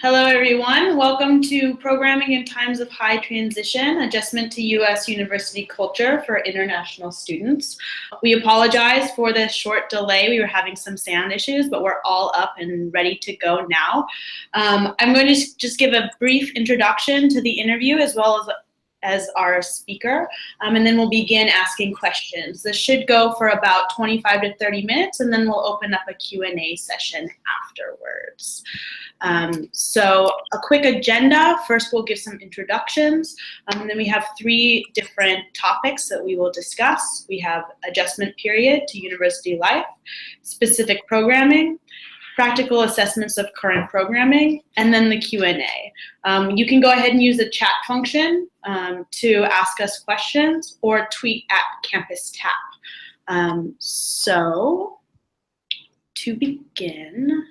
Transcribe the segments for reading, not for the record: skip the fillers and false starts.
Hello, everyone. Welcome to Programming in Times of High Transition, Adjustment to U.S. University Culture for International Students. We apologize for the short delay. We were having some sound issues, but we're all up and ready to go now. I'm going to just give a brief introduction to the interview as well as our speaker, and then we'll begin asking questions. This should go for about 25 to 30 minutes, and then we'll open up a Q&A session afterwards. So a quick agenda. First, we'll give some introductions, and then we have three different topics that we will discuss. We have adjustment period to university life, specific programming, practical assessments of current programming, and then the Q&A. You can go ahead and use the chat function to ask us questions or tweet at CampusTap. So to begin,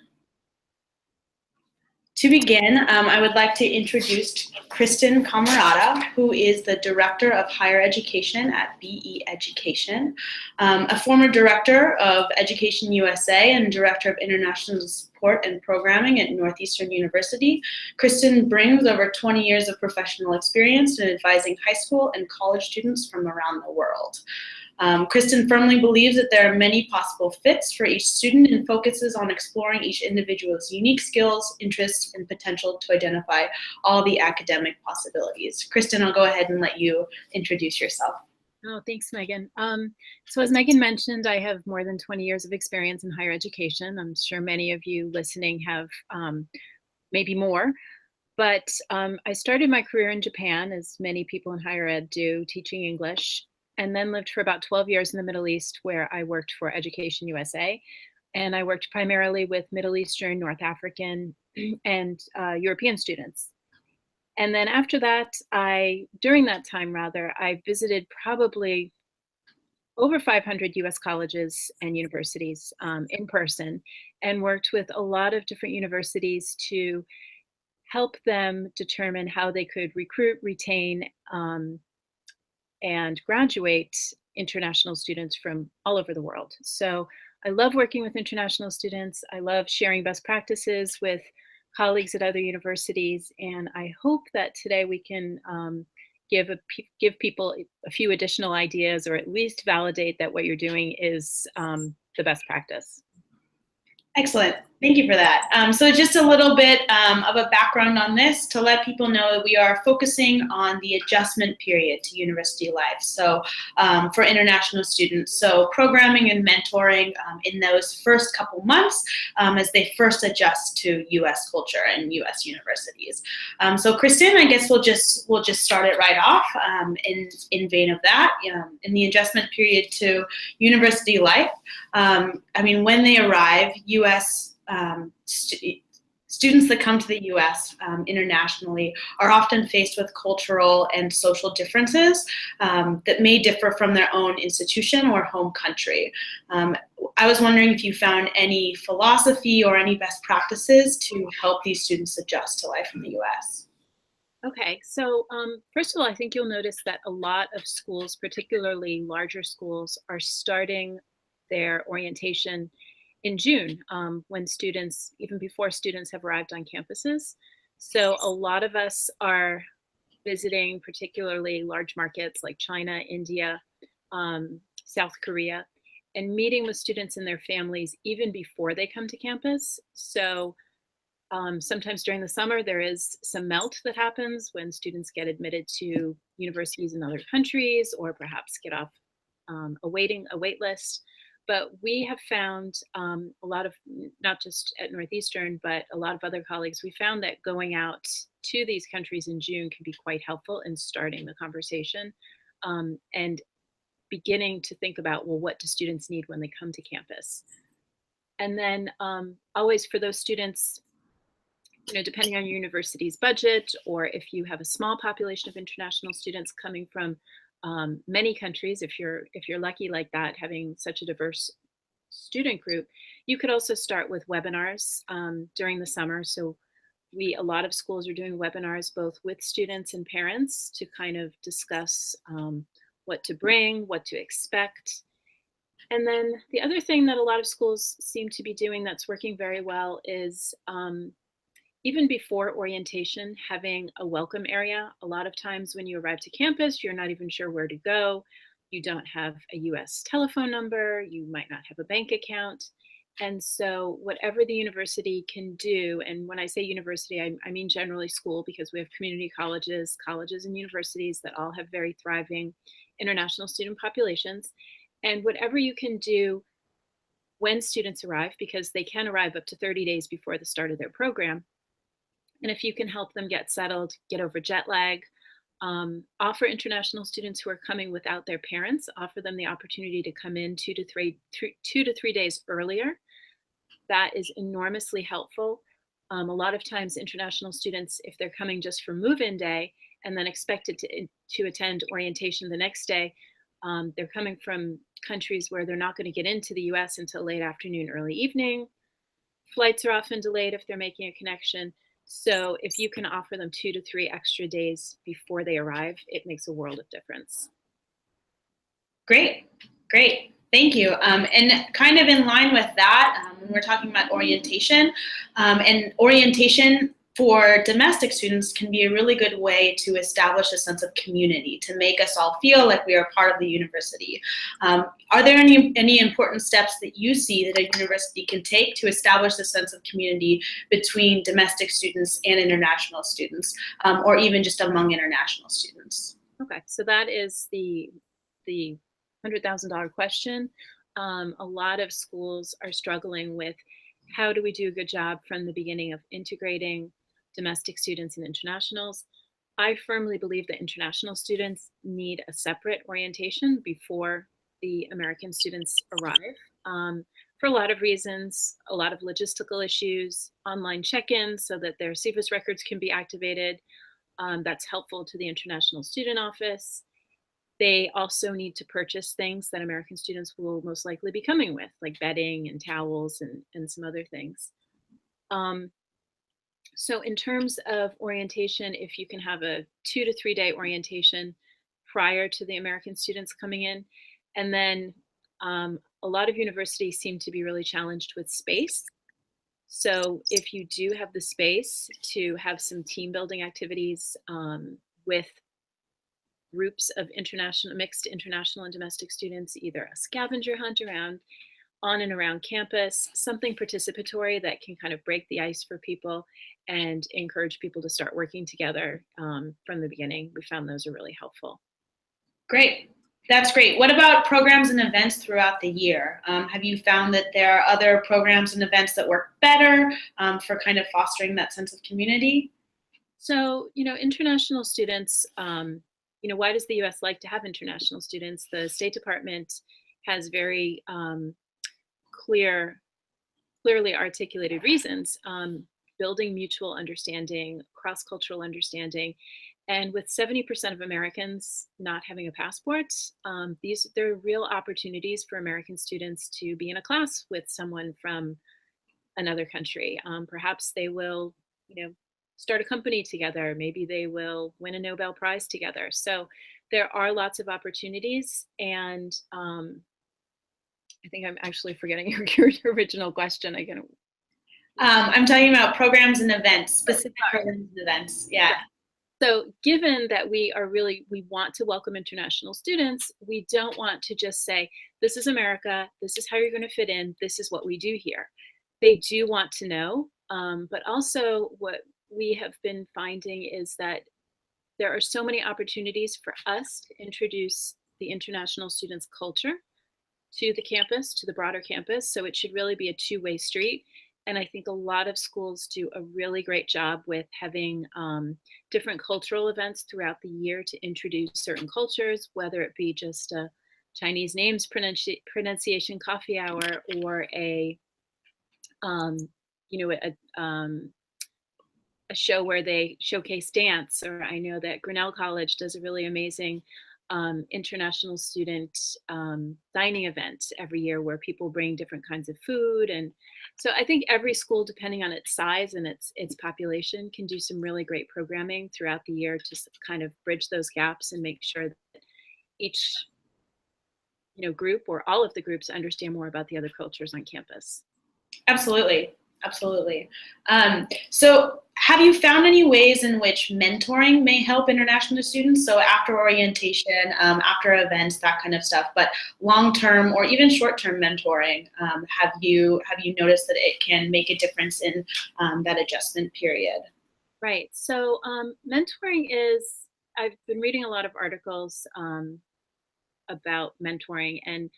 I would like to introduce Kristin Colorado, who is the Director of Higher Education at BE Education, a former Director of Education USA and Director of International Support and Programming at Northeastern University. Kristin brings over 20 years of professional experience in advising high school and college students from around the world. Kristin firmly believes that there are many possible fits for each student and focuses on exploring each individual's unique skills, interests, and potential to identify all the academic possibilities. Kristin, I'll go ahead and let you introduce yourself. Oh, thanks, Megan. So as Megan mentioned, I have more than 20 years of experience in higher education. I'm sure many of you listening have maybe more. But I started my career in Japan, as many people in higher ed do, teaching English, and then lived for about 12 years in the Middle East, where I worked for Education USA. And I worked primarily with Middle Eastern, North African, and European students. And then after that, during that time, I visited probably over 500 US colleges and universities in person, and worked with a lot of different universities to help them determine how they could recruit, retain, and graduate international students from all over the world. So I love working with international students. I love sharing best practices with colleagues at other universities. And I hope that today we can give people a few additional ideas, or at least validate that what you're doing is the best practice. Excellent. Thank you for that. So just a little bit of a background on this to let people know that we are focusing on the adjustment period to university life. So for international students, so programming and mentoring in those first couple months as they first adjust to US culture and US universities. So Kristin, I guess we'll just start it right off in vein of that. In the adjustment period to university life, I mean, when they arrive, US students that come to the U.S. Internationally are often faced with cultural and social differences that may differ from their own institution or home country. I was wondering if you found any philosophy or any best practices to help these students adjust to life in the U.S. Okay, so first of all, I think you'll notice that a lot of schools, particularly larger schools, are starting their orientation in June, when students, even before students have arrived on campuses. So a lot of us are visiting particularly large markets like China, India, South Korea, and meeting with students and their families even before they come to campus. So sometimes during the summer, there is some melt that happens when students get admitted to universities in other countries, or perhaps get off a wait list. But we have found a lot of, not just at Northeastern, but a lot of other colleagues, we found that going out to these countries in June can be quite helpful in starting the conversation and beginning to think about, well, what do students need when they come to campus? And then always for those students, depending on your university's budget, or if you have a small population of international students coming from many countries, if you're lucky like that, having such a diverse student group, you could also start with webinars during the summer. So a lot of schools are doing webinars both with students and parents to kind of discuss what to bring, what to expect. And then the other thing that a lot of schools seem to be doing that's working very well is even before orientation, having a welcome area. A lot of times when you arrive to campus, you're not even sure where to go. You don't have a US telephone number, you might not have a bank account. And so whatever the university can do, and when I say university, I mean generally school, because we have community colleges, colleges and universities that all have very thriving international student populations. And whatever you can do when students arrive, because they can arrive up to 30 days before the start of their program, and if you can help them get settled, get over jet lag, offer international students who are coming without their parents, offer them the opportunity to come in 2 to 3 days earlier. That is enormously helpful. A lot of times international students, if they're coming just for move-in day and then expected to attend orientation the next day, they're coming from countries where they're not going to get into the US until late afternoon, early evening. Flights are often delayed if they're making a connection. So if you can offer them 2 to 3 extra days before they arrive, it makes a world of difference. Great, great. Thank you. And kind of in line with that, when we're talking about orientation, and orientation for domestic students can be a really good way to establish a sense of community, to make us all feel like we are part of the university. Are there any important steps that you see that a university can take to establish a sense of community between domestic students and international students, or even just among international students? Okay, so that is the $100,000 question. A lot of schools are struggling with how do we do a good job from the beginning of integrating domestic students and internationals. I firmly believe that international students need a separate orientation before the American students arrive, for a lot of reasons, a lot of logistical issues, online check-ins so that their CFIS records can be activated. That's helpful to the International Student Office. They also need to purchase things that American students will most likely be coming with, like bedding and towels and some other things. So in terms of orientation, if you can have a 2 to 3 day orientation prior to the American students coming in, and then a lot of universities seem to be really challenged with space. So if you do have the space to have some team building activities with groups of mixed international and domestic students, either a scavenger hunt on and around campus, something participatory that can kind of break the ice for people and encourage people to start working together from the beginning. We found those are really helpful. Great. That's great. What about programs and events throughout the year? Have you found that there are other programs and events that work better for kind of fostering that sense of community? So, international students, why does the US like to have international students? The State Department has very clearly articulated reasons, building mutual understanding, cross-cultural understanding. And with 70% of Americans not having a passport, there are real opportunities for American students to be in a class with someone from another country. Perhaps they will, start a company together. Maybe they will win a Nobel Prize together. So there are lots of opportunities. And I think I'm actually forgetting your original question. I'm talking about programs and events, specific programs and events. Yeah. So given that we want to welcome international students, we don't want to just say, this is America, this is how you're going to fit in, this is what we do here. They do want to know, but also what we have been finding is that there are so many opportunities for us to introduce the international students' culture to the campus, to the broader campus. So it should really be a two-way street. And I think a lot of schools do a really great job with having different cultural events throughout the year to introduce certain cultures, whether it be just a Chinese names pronunciation coffee hour or a show where they showcase dance. Or I know that Grinnell College does a really amazing international student dining event every year where people bring different kinds of food. And so I think every school, depending on its size and its population, can do some really great programming throughout the year to kind of bridge those gaps and make sure that each group or all of the groups understand more about the other cultures on campus. Absolutely. Absolutely. So Have you found any ways in which mentoring may help international students? So after orientation, after events, that kind of stuff, but long-term or even short-term mentoring, have you noticed that it can make a difference in that adjustment period? Right. So mentoring is, I've been reading a lot of articles about mentoring, and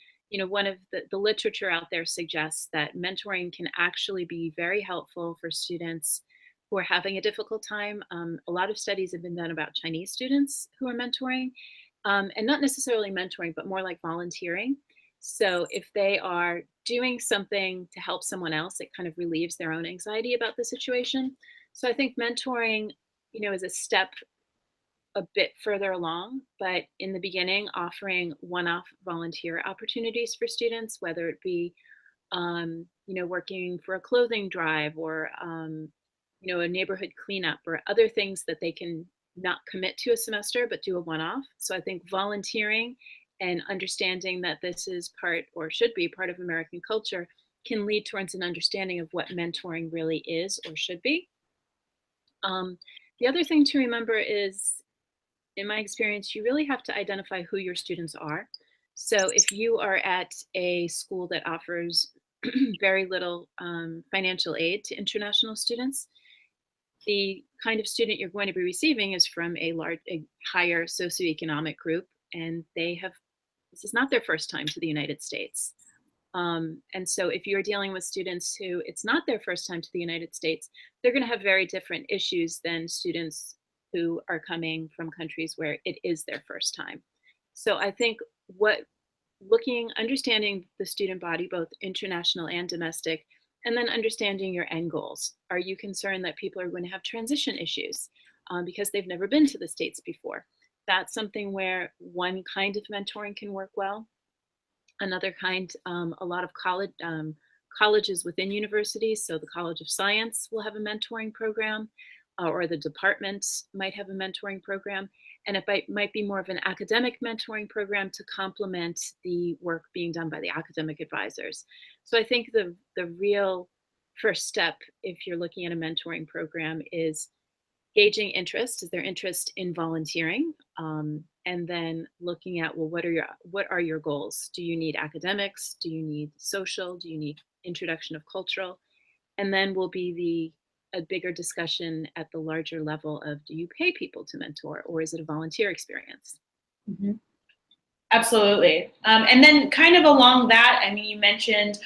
one of the literature out there suggests that mentoring can actually be very helpful for students who are having a difficult time. A lot of studies have been done about Chinese students who are mentoring, and not necessarily mentoring, but more like volunteering. So if they are doing something to help someone else, it kind of relieves their own anxiety about the situation. So I think mentoring, is a step a bit further along, but in the beginning, offering one-off volunteer opportunities for students, whether it be, working for a clothing drive or, a neighborhood cleanup or other things that they can not commit to a semester, but do a one-off. So I think volunteering and understanding that this is part or should be part of American culture can lead towards an understanding of what mentoring really is or should be. The other thing to remember is, in my experience, you really have to identify who your students are. So if you are at a school that offers very little financial aid to international students, the kind of student you're going to be receiving is from a higher socioeconomic group, and this is not their first time to the United States. And so if you're dealing with students who it's not their first time to the United States, they're going to have very different issues than students who are coming from countries where it is their first time. So I think understanding the student body, both international and domestic, and then understanding your end goals. Are you concerned that people are going to have transition issues because they've never been to the States before? That's something where one kind of mentoring can work well. Another kind, a lot of colleges within universities, so the College of Science will have a mentoring program, or the department might have a mentoring program, and it might be more of an academic mentoring program to complement the work being done by the academic advisors. So I think the real first step, if you're looking at a mentoring program, is gauging interest. Is there interest in volunteering? And then looking at, well, what are your goals? Do you need academics? Do you need social? Do you need introduction of cultural? And then will be a bigger discussion at the larger level of, do you pay people to mentor, or is it a volunteer experience? Mm-hmm. Absolutely. And then kind of along that, I mean, you mentioned,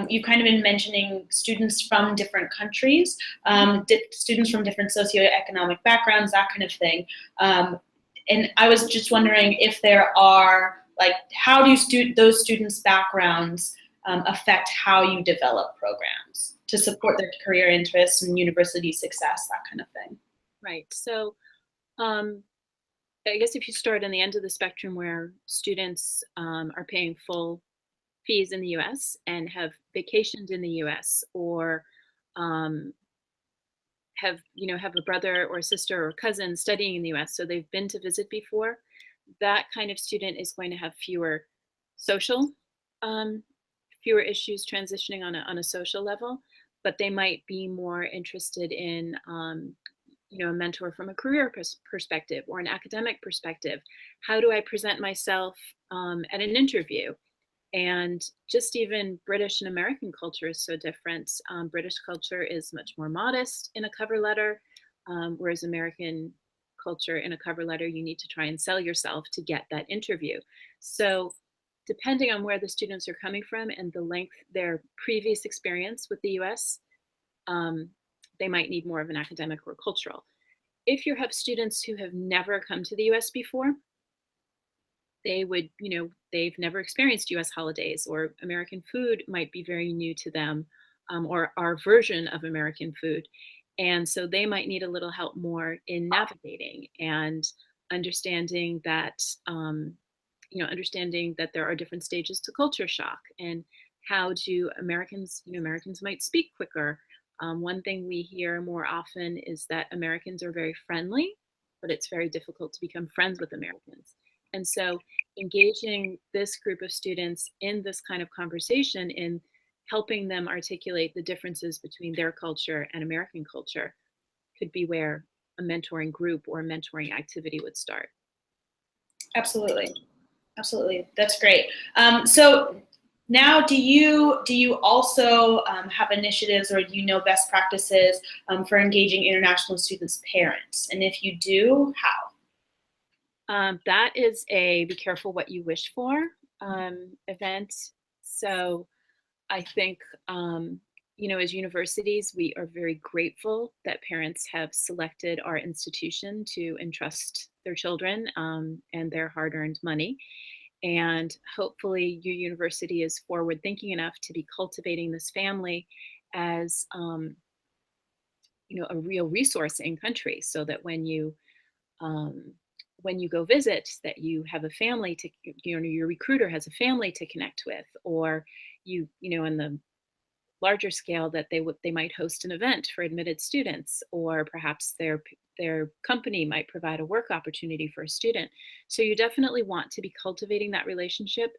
you've kind of been mentioning students from different countries, students from different socioeconomic backgrounds, that kind of thing. And I was just wondering if there are, like, how do those students' backgrounds affect how you develop programs to support their career interests and university success, that kind of thing? Right. So I guess if you start on the end of the spectrum where students are paying full fees in the US and have vacationed in the US, or have a brother or a sister or cousin studying in the US, so they've been to visit before, that kind of student is going to have fewer social, fewer issues transitioning on a social level, but they might be more interested in a mentor from a career perspective or an academic perspective. How do I present myself at an interview? And just even British and American culture is so different. British culture is much more modest in a cover letter, whereas American culture, in a cover letter, you need to try and sell yourself to get that interview. So depending on where the students are coming from and the length, their previous experience with the US, they might need more of an academic or cultural. If you have students who have never come to the US before, they've never experienced US holidays, or American food might be very new to them, or our version of American food. And so they might need a little help more in navigating and understanding that, there are different stages to culture shock, and how do Americans might speak quicker. One thing we hear more often is that Americans are very friendly, but it's very difficult to become friends with Americans. And so engaging this group of students in this kind of conversation, in helping them articulate the differences between their culture and American culture, could be where a mentoring group or a mentoring activity would start. Absolutely. Absolutely. That's great. So now, do you also have initiatives, or do you know best practices for engaging international students' parents? And if you do, how? That is a be careful what you wish for event. So I think, as universities, we are very grateful that parents have selected our institution to entrust their children and their hard-earned money. And hopefully your university is forward thinking enough to be cultivating this family as a real resource in country, so that when you go visit, that you have a family to, your recruiter has a family to connect with, or in the larger scale, that they might host an event for admitted students, or perhaps their company might provide a work opportunity for a student. So you definitely want to be cultivating that relationship.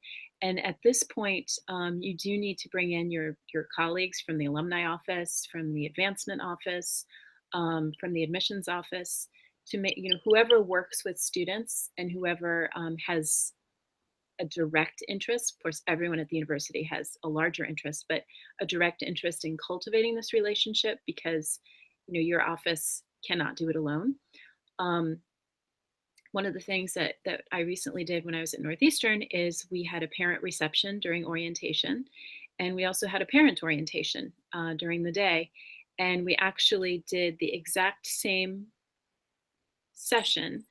And at this point, you do need to bring in your colleagues from the alumni office, from the advancement office, from the admissions office, to make, whoever works with students and whoever has a direct interest. Of course, everyone at the university has a larger interest, but a direct interest in cultivating this relationship, because your office cannot do it alone. One of the things that I recently did when I was at Northeastern is we had a parent reception during orientation, and we also had a parent orientation during the day. And we actually did the exact same session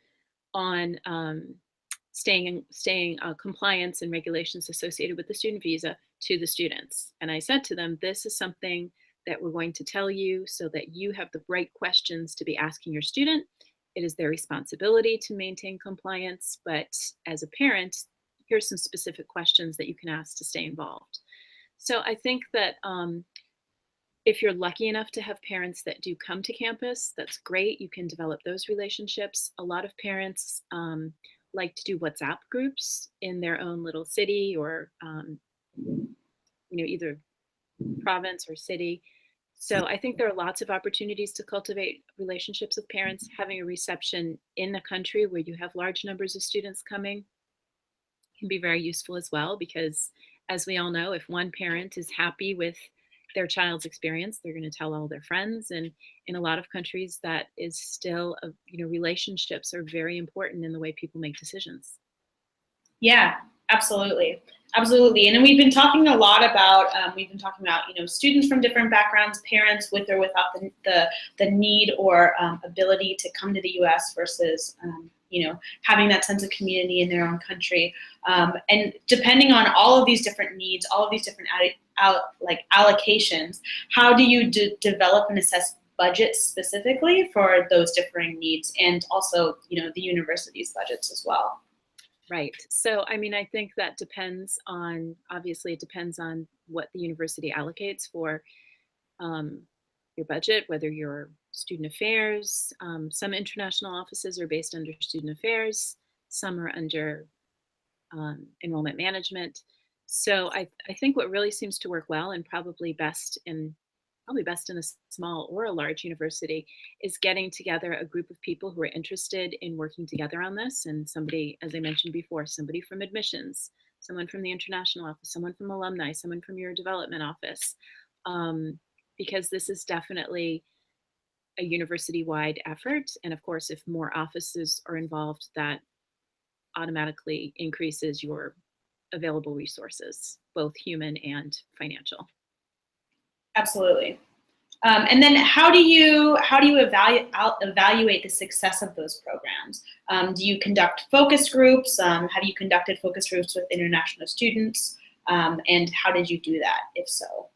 on staying compliance and regulations associated with the student visa to the students. And I said to them, this is something that we're going to tell you so that you have the right questions to be asking your student. It is their responsibility to maintain compliance, but as a parent, here's some specific questions that you can ask to stay involved. So I think that if you're lucky enough to have parents that do come to campus, that's great. You can develop those relationships. A lot of parents like to do WhatsApp groups in their own little city, or either province or city. So I think there are lots of opportunities to cultivate relationships with parents. Having a reception in a country where you have large numbers of students coming can be very useful as well, because as we all know, if one parent is happy with their child's experience, they're going to tell all their friends. And in a lot of countries, that is still, relationships are very important in the way people make decisions. Yeah, absolutely. Absolutely. And we've been talking a lot about, students from different backgrounds, parents with or without the need or ability to come to the US versus, having that sense of community in their own country. And depending on all of these different needs, all of these different allocations, how do you develop and assess budgets specifically for those differing needs, and also, the university's budgets as well? Right. So, I think that obviously it depends on what the university allocates for your budget, whether you're student affairs. Some international offices are based under student affairs. Some are under enrollment management. So I think what really seems to work well, and probably best in a small or a large university, is getting together a group of people who are interested in working together on this. And somebody, as I mentioned before, somebody from admissions, someone from the international office, someone from alumni, someone from your development office, because this is definitely a university-wide effort. And of course, if more offices are involved, that automatically increases your available resources, both human and financial. Absolutely. And then how do you evaluate the success of those programs? Do you conduct focus groups? Have you conducted focus groups with international students? And how did you do that, if so?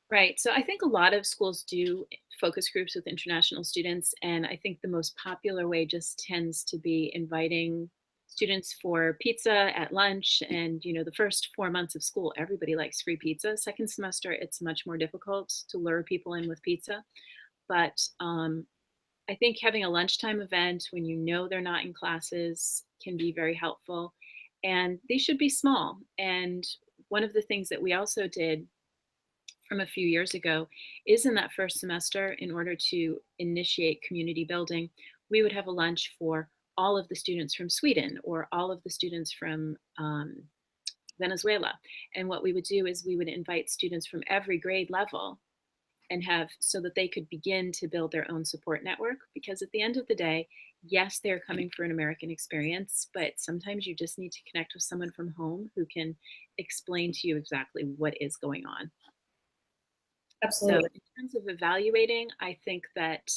Right. So I think a lot of schools do focus groups with international students. And I think the most popular way just tends to be inviting students for pizza at lunch. And, the first 4 months of school, everybody likes free pizza. Second semester, it's much more difficult to lure people in with pizza. But I think having a lunchtime event when they're not in classes can be very helpful. And they should be small. And one of the things that we also did from a few years ago is in that first semester, in order to initiate community building, we would have a lunch for all of the students from Sweden or all of the students from Venezuela. And what we would do is we would invite students from every grade level and have, so that they could begin to build their own support network. Because at the end of the day, yes, they're coming for an American experience, but sometimes you just need to connect with someone from home who can explain to you exactly what is going on. Absolutely. So in terms of evaluating, I think that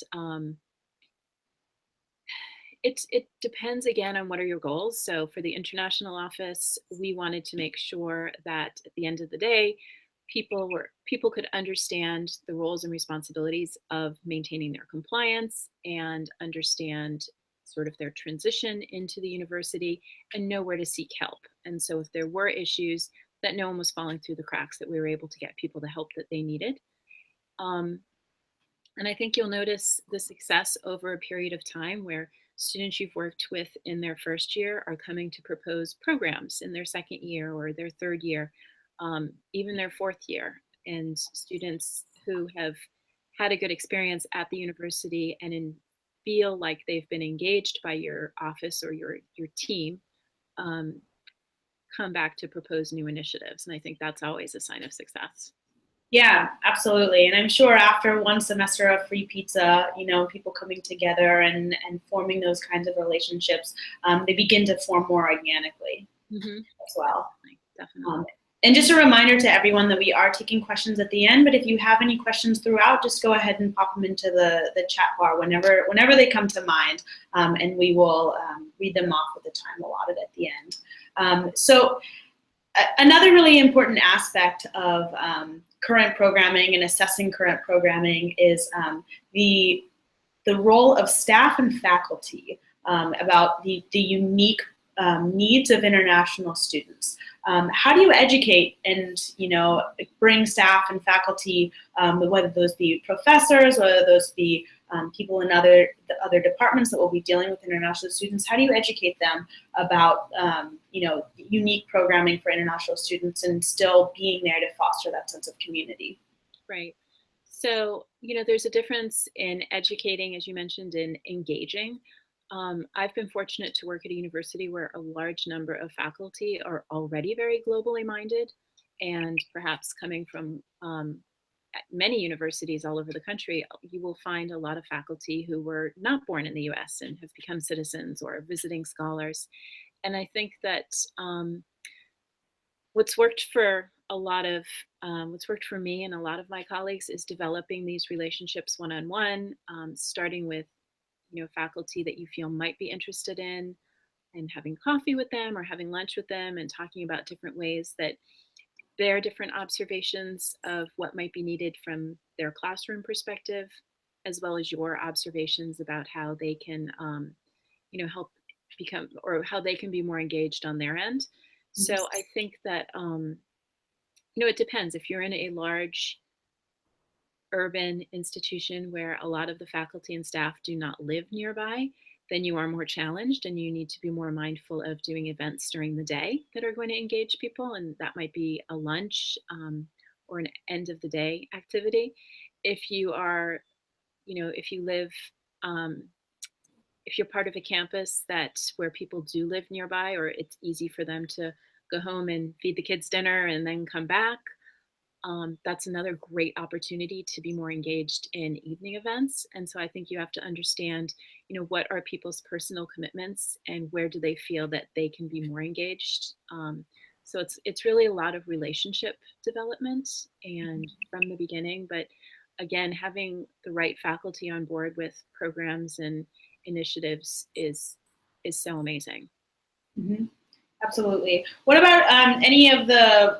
it depends again on what are your goals. So for the international office, we wanted to make sure that at the end of the day, people could understand the roles and responsibilities of maintaining their compliance and understand sort of their transition into the university and know where to seek help. And so if there were issues, that no one was falling through the cracks, that we were able to get people the help that they needed. And I think you'll notice the success over a period of time where students you've worked with in their first year are coming to propose programs in their second year or their third year, even their fourth year. And students who have had a good experience at the university and feel like they've been engaged by your office or your team come back to propose new initiatives. And I think that's always a sign of success. Yeah, absolutely. And I'm sure after one semester of free pizza, you know, people coming together and forming those kinds of relationships, they begin to form more organically as well. Definitely. And just a reminder to everyone that we are taking questions at the end, but if you have any questions throughout, just go ahead and pop them into the chat bar whenever they come to mind, and we will read them off with the time allotted at the end. So another really important aspect of current programming and assessing current programming is the role of staff and faculty about the unique needs of international students. How do you educate and, you know, bring staff and faculty, whether those be professors, whether those be people in other departments that will be dealing with international students, how do you educate them about, you know, unique programming for international students and still being there to foster that sense of community? Right. So, you know, there's a difference in educating, as you mentioned, in engaging. I've been fortunate to work at a university where a large number of faculty are already very globally minded, and perhaps coming from many universities all over the country, you will find a lot of faculty who were not born in the US and have become citizens or visiting scholars. And I think that what's worked for me and a lot of my colleagues is developing these relationships one-on-one, starting with, you know, faculty that you feel might be interested in, and having coffee with them or having lunch with them and talking about different ways that their different observations of what might be needed from their classroom perspective, as well as your observations about how they can, you know, help become, or how they can be more engaged on their end. So I think that, you know, it depends. If you're in a large urban institution where a lot of the faculty and staff do not live nearby, then you are more challenged and you need to be more mindful of doing events during the day that are going to engage people. And that might be a lunch or an end of the day activity. If you are, you know, if you live, if you're part of a campus that's where people do live nearby, or it's easy for them to go home and feed the kids dinner and then come back, that's another great opportunity to be more engaged in evening events. And so I think you have to understand, you know, what are people's personal commitments and where do they feel that they can be more engaged. So it's really a lot of relationship development and from the beginning, but again, having the right faculty on board with programs and initiatives is so amazing. Mm-hmm. Absolutely. What about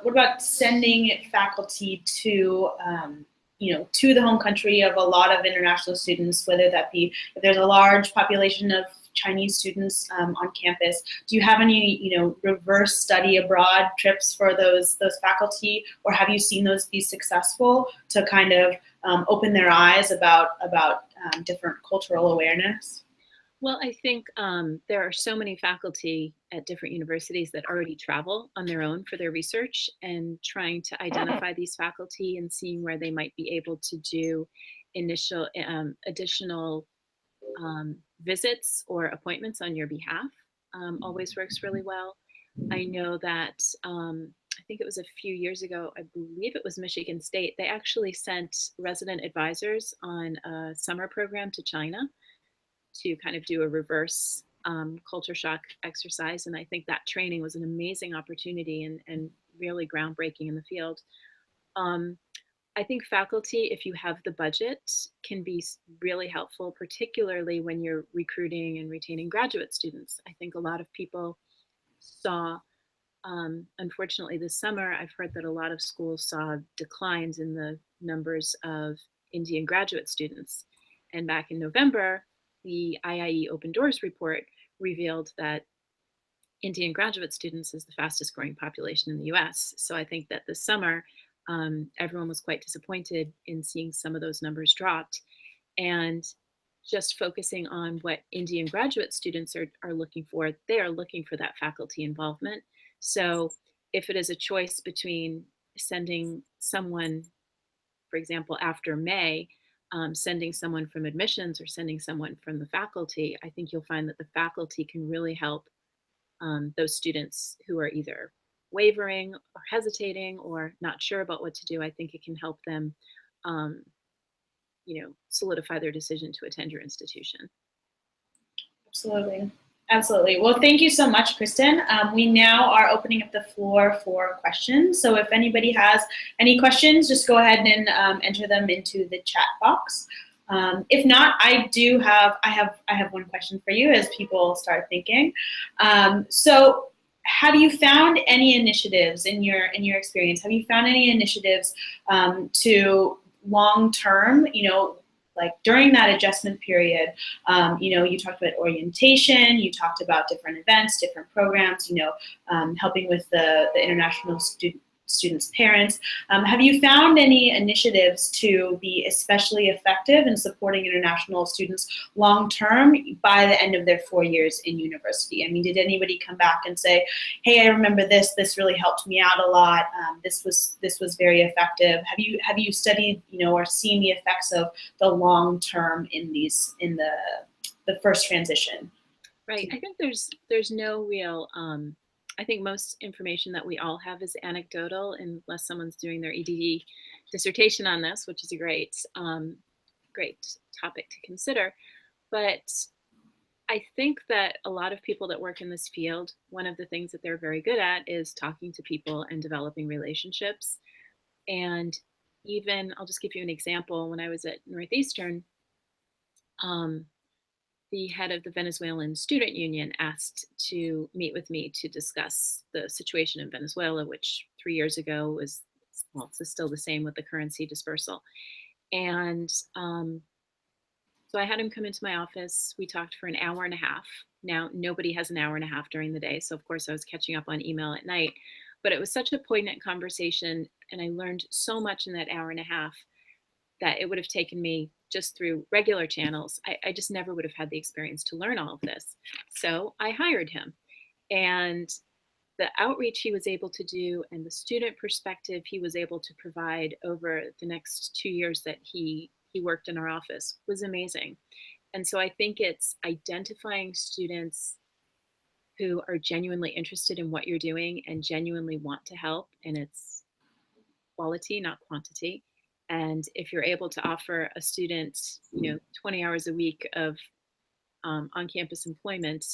what about sending faculty to, you know, to the home country of a lot of international students, whether that be, if there's a large population of Chinese students on campus, do you have any, you know, reverse study abroad trips for those faculty, or have you seen those be successful to kind of open their eyes about different cultural awareness? Well, I think there are so many faculty at different universities that already travel on their own for their research, and trying to identify these faculty and seeing where they might be able to do initial additional visits or appointments on your behalf always works really well. I know that I think it was a few years ago, I believe it was Michigan State, they actually sent resident advisors on a summer program to China to kind of do a reverse culture shock exercise. And I think that training was an amazing opportunity and really groundbreaking in the field. Um, I think faculty, if you have the budget, can be really helpful, particularly when you're recruiting and retaining graduate students. I think a lot of people saw, unfortunately this summer, I've heard that a lot of schools saw declines in the numbers of Indian graduate students. And back in November, the IIE Open Doors report revealed that Indian graduate students is the fastest growing population in the US. So I think that this summer, everyone was quite disappointed in seeing some of those numbers dropped. And just focusing on what Indian graduate students are looking for, they are looking for that faculty involvement. So if it is a choice between sending someone, for example, after May, sending someone from admissions or sending someone from the faculty, I think you'll find that the faculty can really help those students who are either wavering or hesitating or not sure about what to do. I think it can help them, solidify their decision to attend your institution. Absolutely. Absolutely. Well, thank you so much, Kristen. We now are opening up the floor for questions. So if anybody has any questions, just go ahead and enter them into the chat box. If not, I have one question for you as people start thinking. So have you found any initiatives in your experience? Have you found any initiatives to long-term, like during that adjustment period, you talked about orientation, you talked about different events, different programs, helping with the international students' parents. Have you found any initiatives to be especially effective in supporting international students long-term by the end of their 4 years in university? I mean, did anybody come back and say, hey, I remember this really helped me out a lot, this was very effective? Have you studied, or seen the effects of the long-term in the first transition? Right. I think there's no real I think most information that we all have is anecdotal, unless someone's doing their EDD dissertation on this, which is a great topic to consider. But I think that a lot of people that work in this field, one of the things that they're very good at is talking to people and developing relationships. And even, I'll just give you an example. When I was at Northeastern, the head of the Venezuelan Student Union asked to meet with me to discuss the situation in Venezuela, which 3 years ago was, well, it's still the same with the currency dispersal. And so I had him come into my office. We talked for an hour and a half. Now, nobody has an hour and a half during the day. So of course I was catching up on email at night, but it was such a poignant conversation. And I learned so much in that hour and a half that it would have taken me just through regular channels. I just never would have had the experience to learn all of this. So I hired him, and the outreach he was able to do and the student perspective he was able to provide over the next 2 years that he worked in our office was amazing. And so I think it's identifying students who are genuinely interested in what you're doing and genuinely want to help, and it's quality, not quantity. And if you're able to offer a student, 20 hours a week of on-campus employment,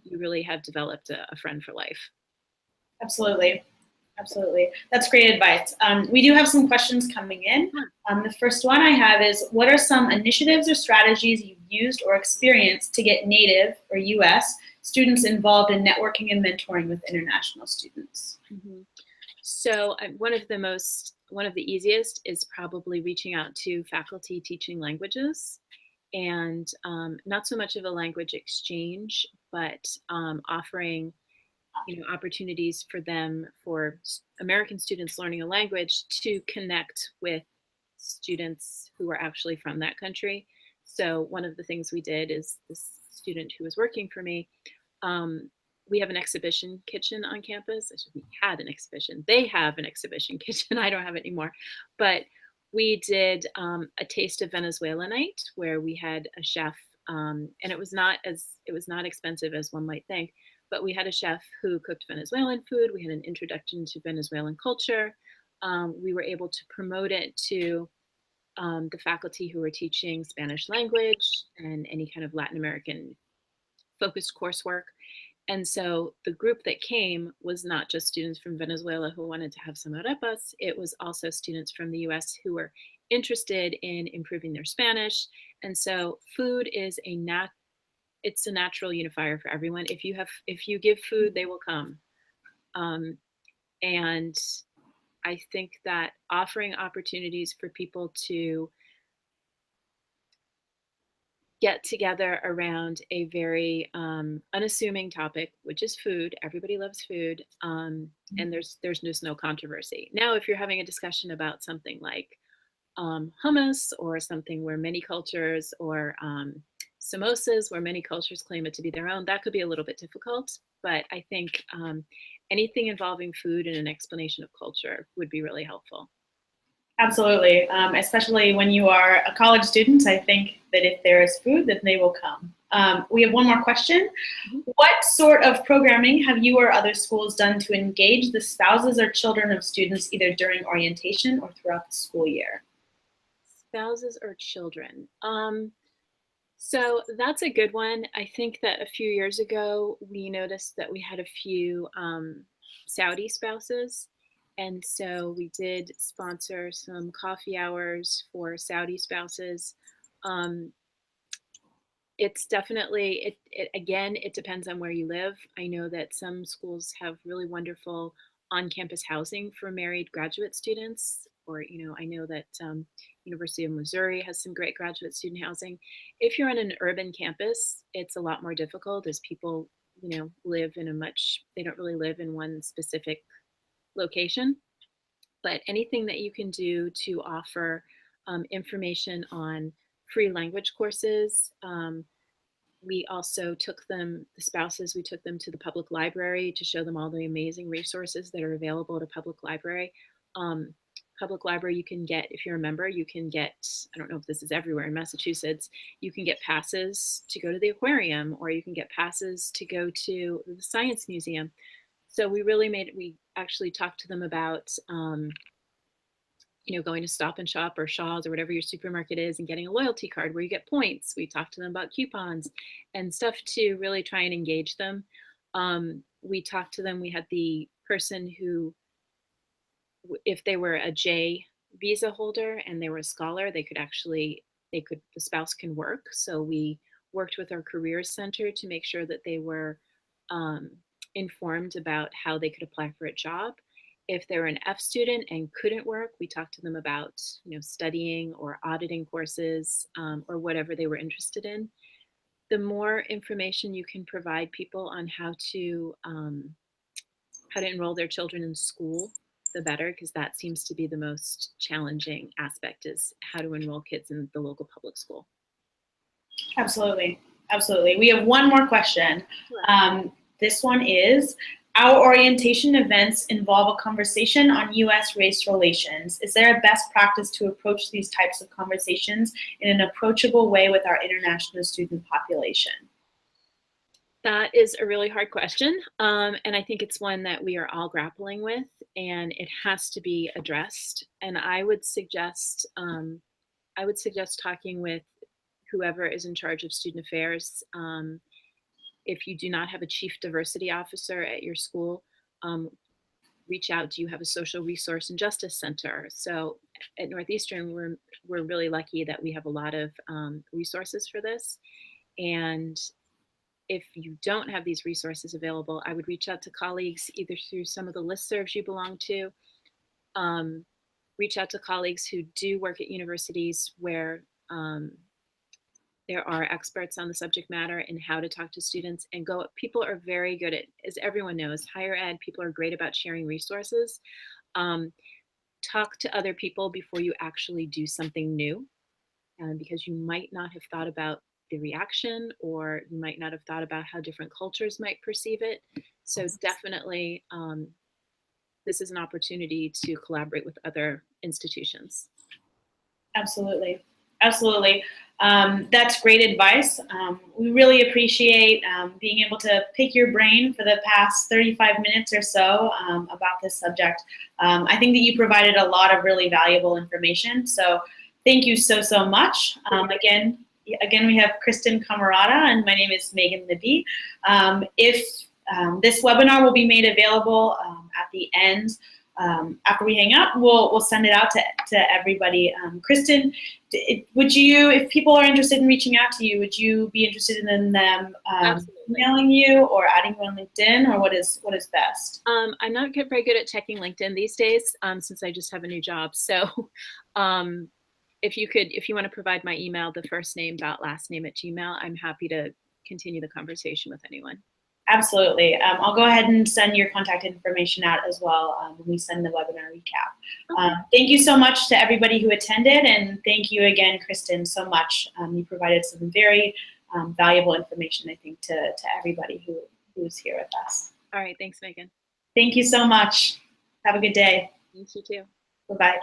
you really have developed a friend for life. Absolutely. Absolutely. That's great advice. We do have some questions coming in. The first one I have is, what are some initiatives or strategies you've used or experienced to get native or US students involved in networking and mentoring with international students? Mm-hmm. So one of the easiest is probably reaching out to faculty teaching languages, and not so much of a language exchange, but offering opportunities for American students learning a language to connect with students who are actually from that country. So one of the things we did is this student who was working for me, we have an exhibition kitchen on campus. We had an exhibition. They have an exhibition kitchen. I don't have it anymore. But we did a Taste of Venezuela night where we had a chef, and it was not expensive as one might think, but we had a chef who cooked Venezuelan food. We had an introduction to Venezuelan culture. We were able to promote it to the faculty who were teaching Spanish language and any kind of Latin American focused coursework. And so the group that came was not just students from Venezuela who wanted to have some arepas, it was also students from the US who were interested in improving their Spanish. And so food is it's a natural unifier for everyone. If you give food, they will come. And I think that offering opportunities for people to get together around a very unassuming topic, which is food. Everybody loves food, and there's just no controversy. Now, if you're having a discussion about something like hummus or something where many cultures, or samosas where many cultures claim it to be their own, that could be a little bit difficult. But I think anything involving food and an explanation of culture would be really helpful. Absolutely, especially when you are a college student. I think that if there is food, then they will come. We have one more question. What sort of programming have you or other schools done to engage the spouses or children of students either during orientation or throughout the school year? Spouses or children? So that's a good one. I think that a few years ago, we noticed that we had a few Saudi spouses. And so we did sponsor some coffee hours for Saudi spouses. It's definitely, again, it depends on where you live. I know that some schools have really wonderful on-campus housing for married graduate students, or, I know that University of Missouri has some great graduate student housing. If you're on an urban campus, it's a lot more difficult as people, live in they don't really live in one specific location. But anything that you can do to offer information on free language courses. We also took the spouses, we took them to the public library to show them all the amazing resources that are available at a public library. Public library, you can get, if you're a member, you can get, I don't know if this is everywhere in Massachusetts, you can get passes to go to the aquarium, or you can get passes to go to the science museum. So we actually talked to them about, going to Stop and Shop or Shaw's or whatever your supermarket is and getting a loyalty card where you get points. We talked to them about coupons and stuff to really try and engage them. We talked to them, we had the person who, if they were a J visa holder and they were a scholar, the spouse can work. So we worked with our careers center to make sure that they were informed about how they could apply for a job. If they were an F student and couldn't work, we talked to them about studying or auditing courses, or whatever they were interested in. The more information you can provide people on how to enroll their children in school, the better, because that seems to be the most challenging aspect, is how to enroll kids in the local public school. Absolutely. Absolutely. We have one more question. This one is, our orientation events involve a conversation on U.S. race relations. Is there a best practice to approach these types of conversations in an approachable way with our international student population? That is a really hard question, and I think it's one that we are all grappling with, and it has to be addressed. And I would suggest talking with whoever is in charge of student affairs. If you do not have a chief diversity officer at your school, reach out. Do you have a social resource and justice center? So at Northeastern, we're really lucky that we have a lot of resources for this. And if you don't have these resources available, I would reach out to colleagues either through some of the listservs you belong to, reach out to colleagues who do work at universities where there are experts on the subject matter and how to talk to students, and people are very good at, as everyone knows, higher ed, people are great about sharing resources. Talk to other people before you actually do something new. because you might not have thought about the reaction, or you might not have thought about how different cultures might perceive it. So definitely, this is an opportunity to collaborate with other institutions. Absolutely. Absolutely. That's great advice. We really appreciate being able to pick your brain for the past 35 minutes or so about this subject. I think that you provided a lot of really valuable information. So thank you so, so much. Again, we have Kristin Cammarata, and my name is Megan Libby. This webinar will be made available at the end. After we hang up, we'll send it out to everybody. Kristin, would you, if people are interested in reaching out to you, would you be interested in them emailing you or adding you on LinkedIn, or what is best? I'm not very good at checking LinkedIn these days, since I just have a new job. So if you want to provide my email, the first name last name @gmail, I'm happy to continue the conversation with anyone. Absolutely. I'll go ahead and send your contact information out as well when we send the webinar recap. Okay. Thank you so much to everybody who attended, and thank you again, Kristin, so much. You provided some very valuable information, I think, to everybody who's here with us. All right. Thanks, Megan. Thank you so much. Have a good day. You too. Bye-bye.